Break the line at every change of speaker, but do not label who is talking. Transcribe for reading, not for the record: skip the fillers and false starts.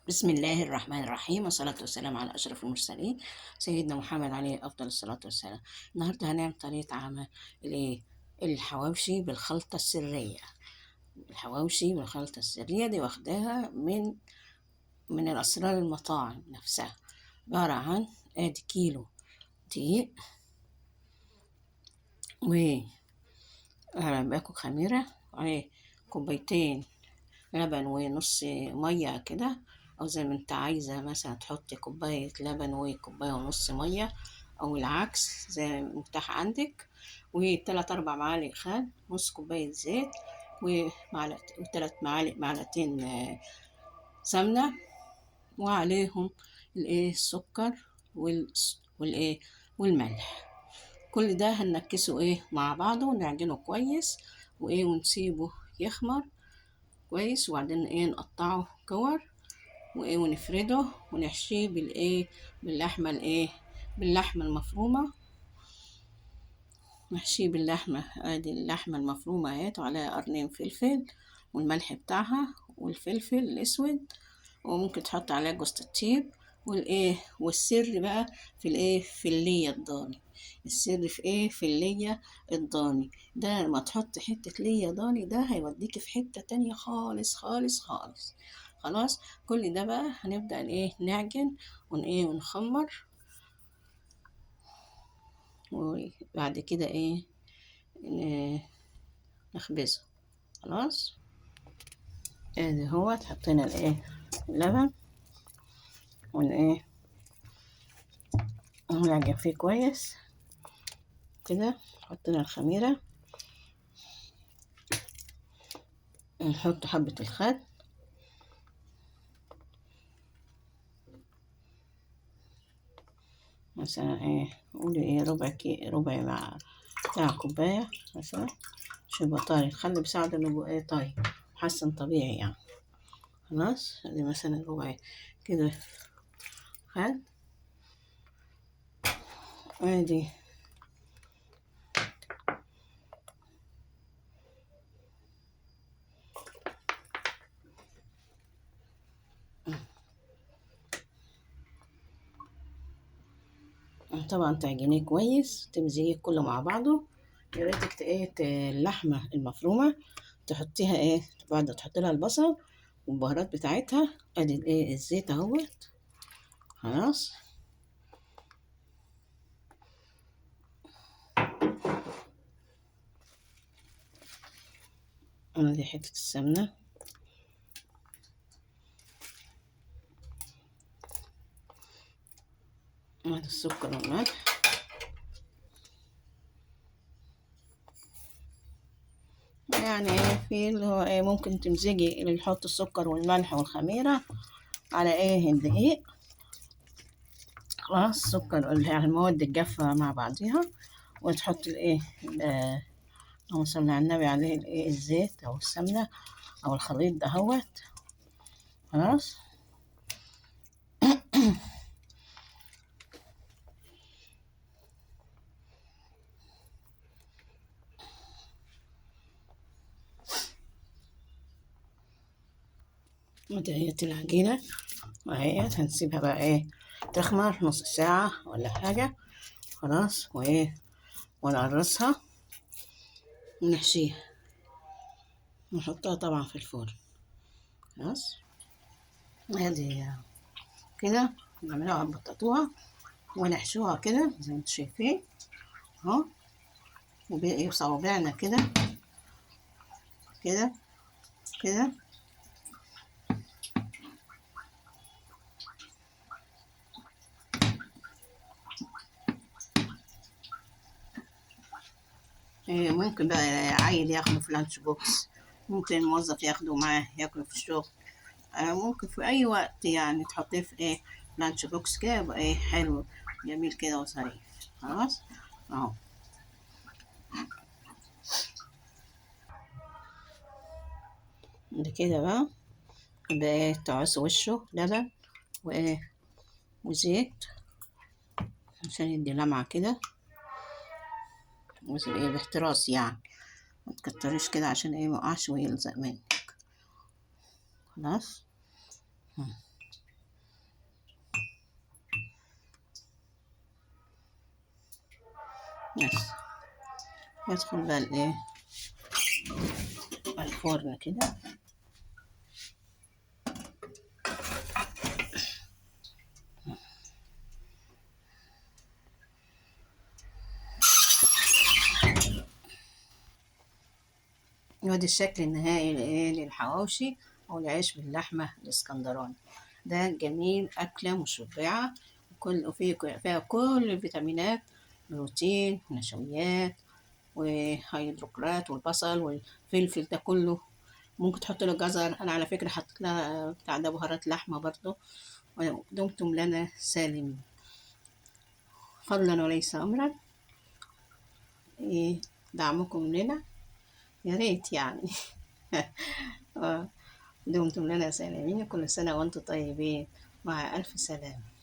بسم الله الرحمن الرحيم، والصلاة والسلام على أشرف المرسلين سيدنا محمد عليه أفضل الصلاة والسلام. النهاردة هنعمل طريقة عمل الإيه الحواوشي بالخلطة السرية. الحواوشي بالخلطة السرية دي واخداها من الأسرار المطاعم نفسها. عبارة عن آدي كيلو دقيق، باكو خميرة، وكوبايتين لبن ونص مية كده، أو زي ما انت عايزة، مثلا تحطي كوباية لبن وكوباية ونص مية، أو العكس زي متاح عندك. وتلات أربع معالق خل، نص كوباية زيت، وتلات معلقتين سمنة، وعليهم السكر والملح. كل ده هنكسه مع بعضه ونعجنه كويس، ونسيبه يخمر كويس، وبعدين نقطعه كور، ونفرده ونحشيه باللحمة باللحمة المفرومة. نحشيه باللحمة، ادي اللحمة المفرومة اهيت، وعليها قرنين فلفل والملح بتاعها والفلفل الاسود، وممكن تحط عليها جوز الطيب والسر بقى في اللية الضاني. السر في اللية الضاني ده، لما تحط حتة لية ضاني ده هيوديكي في حتة تانية خالص خالص خالص. خلاص، كل ده بقى هنبدأ نعجن ونخمر، وبعد كده نخبزه. خلاص، ادي هو حطينا اللبن ون ونعجن فيه كويس كده. حطينا الخميرة، نحط حبة الخل، مثلا قولي ربع بتاع كوباية مثلا، عشان يبقى طري. الخل بيساعد انه يبقى طري، محسن طبيعي يعني. خلاص، ادي مثلا ربع كده خل. ادي طبعا تعجنيه كويس، تمزجيه كله مع بعضه. يا ريتك اللحمة المفرومة تحطيها بعد تحطي لها البصل والبهارات بتاعتها. ادي الزيت اهوت. خلاص، انا دي حتة السمنة، وادي السكر والملح. يعني في اللي هو ممكن تمزجي اللي يحط السكر والملح والخميرة على الدقيق. خلاص، السكر يعني المواد الجافة مع بعضها، وتحط اللهم صل على النبي، عليه الزيت او السمنة او الخليط ده هوت. خلاص، ودهيت العجينة وهيت، هنسيبها بقى تخمر نص ساعة ولا حاجة. خلاص، ونقرصها ونحشيها، ونحطها طبعا في الفرن. خلاص، ادي كده نعملوها، نبططوها ونحشوها كده زي ما انتوا شايفين اهو، وصوابعنا كده كده كده. ممكن بقى عيل ياخده في لانش بوكس، ممكن الموظف ياخده معاه ياكله في الشغل. ممكن في اي وقت يعني تحطيه في لانش بوكس كده، يبقى حلو جميل كده وظريف. خلاص اهو. ده كده بقى تعص وشه لبن وزيت عشان يدي لمعة كده، بس باحتراس يعني، ما تكتريش كده عشان ميقعش ويلزق منك. خلاص، بس يدخل بقى الايه الفرن كده. وادي الشكل النهائي للحواوشي أو العيش باللحمة الإسكندراني. ده جميل، أكلة مشبعة، فيها كل الفيتامينات، بروتين، نشويات، وهيدروكرات، والبصل والفلفل ده كله. ممكن تحط له جزر. أنا على فكرة حطيت لها بتاع ده بهارات لحمة برضه. ودمتم لنا سالمين. فضلا وليس أمرا. إيه دعمكم لنا، يا ريت يعني. دمتم لنا سالمين، كل سنة وأنتم طيبين، مع ألف سلامة.